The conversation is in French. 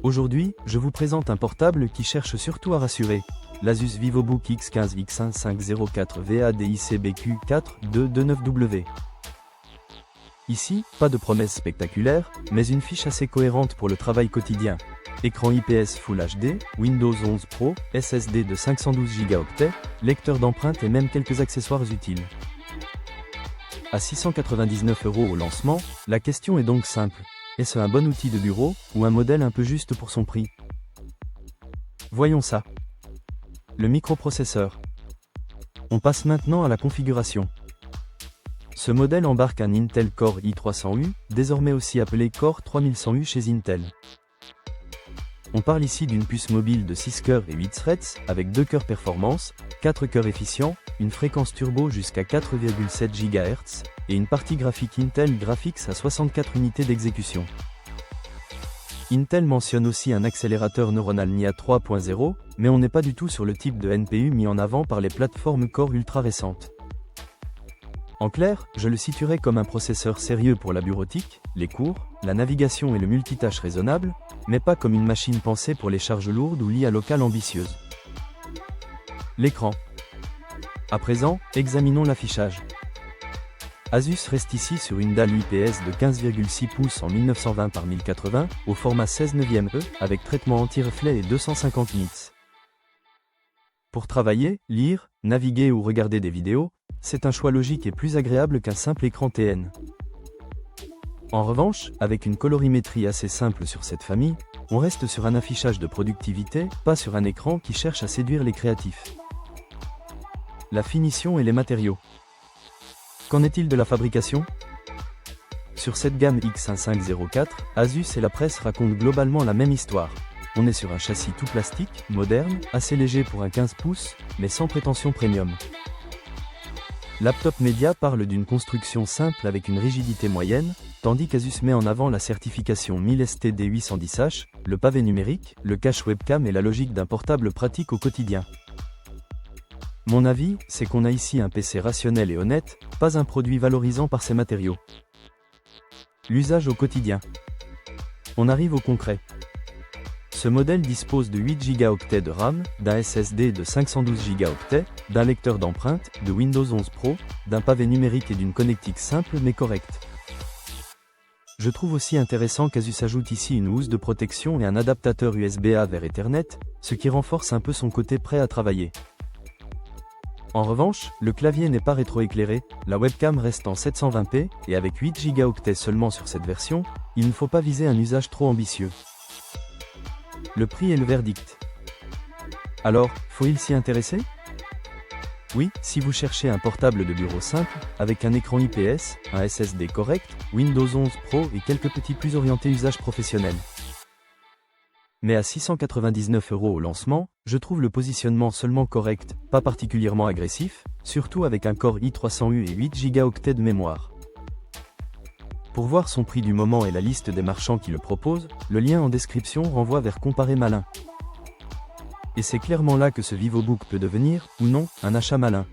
Aujourd'hui, je vous présente un portable qui cherche surtout à rassurer. L'Asus VivoBook X15 X1504 VADICBQ4-229W. Ici, pas de promesses spectaculaires, mais une fiche assez cohérente pour le travail quotidien. Écran IPS Full HD, Windows 11 Pro, SSD de 512 Go, lecteur d'empreintes et même quelques accessoires utiles. À 699 € au lancement, la question est donc simple. Est-ce un bon outil de bureau, ou un modèle un peu juste pour son prix? Voyons ça. Le microprocesseur. On passe maintenant à la configuration. Ce modèle embarque un Intel Core i300U, désormais aussi appelé Core 3100U chez Intel. On parle ici d'une puce mobile de 6 cœurs et 8 threads, avec 2 cœurs performance, 4 cœurs efficients, une fréquence turbo jusqu'à 4,7 GHz, et une partie graphique Intel Graphics à 64 unités d'exécution. Intel mentionne aussi un accélérateur neuronal NIA 3.0, mais on n'est pas du tout sur le type de NPU mis en avant par les plateformes Core ultra récentes. En clair, je le situerai comme un processeur sérieux pour la bureautique, les cours, la navigation et le multitâche raisonnable, mais pas comme une machine pensée pour les charges lourdes ou l'IA locale ambitieuse. L'écran. À présent, examinons l'affichage. Asus reste ici sur une dalle IPS de 15,6 pouces en 1920 par 1080, au format 16/9e avec traitement anti-reflet et 250 nits. Pour travailler, lire, naviguer ou regarder des vidéos, c'est un choix logique et plus agréable qu'un simple écran TN. En revanche, avec une colorimétrie assez simple sur cette famille, on reste sur un affichage de productivité, pas sur un écran qui cherche à séduire les créatifs. La finition et les matériaux. Qu'en est-il de la fabrication? Sur cette gamme X1504, Asus et la presse racontent globalement la même histoire. On est sur un châssis tout plastique, moderne, assez léger pour un 15 pouces, mais sans prétention premium. Laptop Media parle d'une construction simple avec une rigidité moyenne, tandis qu'Asus met en avant la certification 1000 STD810H, le pavé numérique, le cache webcam et la logique d'un portable pratique au quotidien. Mon avis, c'est qu'on a ici un PC rationnel et honnête, pas un produit valorisant par ses matériaux. L'usage au quotidien. On arrive au concret. Ce modèle dispose de 8 Go de RAM, d'un SSD de 512 Go, d'un lecteur d'empreintes, de Windows 11 Pro, d'un pavé numérique et d'une connectique simple mais correcte. Je trouve aussi intéressant qu'Asus ajoute ici une housse de protection et un adaptateur USB-A vers Ethernet, ce qui renforce un peu son côté prêt à travailler. En revanche, le clavier n'est pas rétroéclairé, la webcam reste en 720p, et avec 8 Go seulement sur cette version, il ne faut pas viser un usage trop ambitieux. Le prix est le verdict. Alors, faut-il s'y intéresser? Oui, si vous cherchez un portable de bureau simple, avec un écran IPS, un SSD correct, Windows 11 Pro et quelques petits plus orientés usage professionnel. Mais à 699 € au lancement, je trouve le positionnement seulement correct, pas particulièrement agressif, surtout avec un Core i300U et 8 Go de mémoire. Pour voir son prix du moment et la liste des marchands qui le proposent, le lien en description renvoie vers Comparer Malin. Et c'est clairement là que ce VivoBook peut devenir, ou non, un achat malin.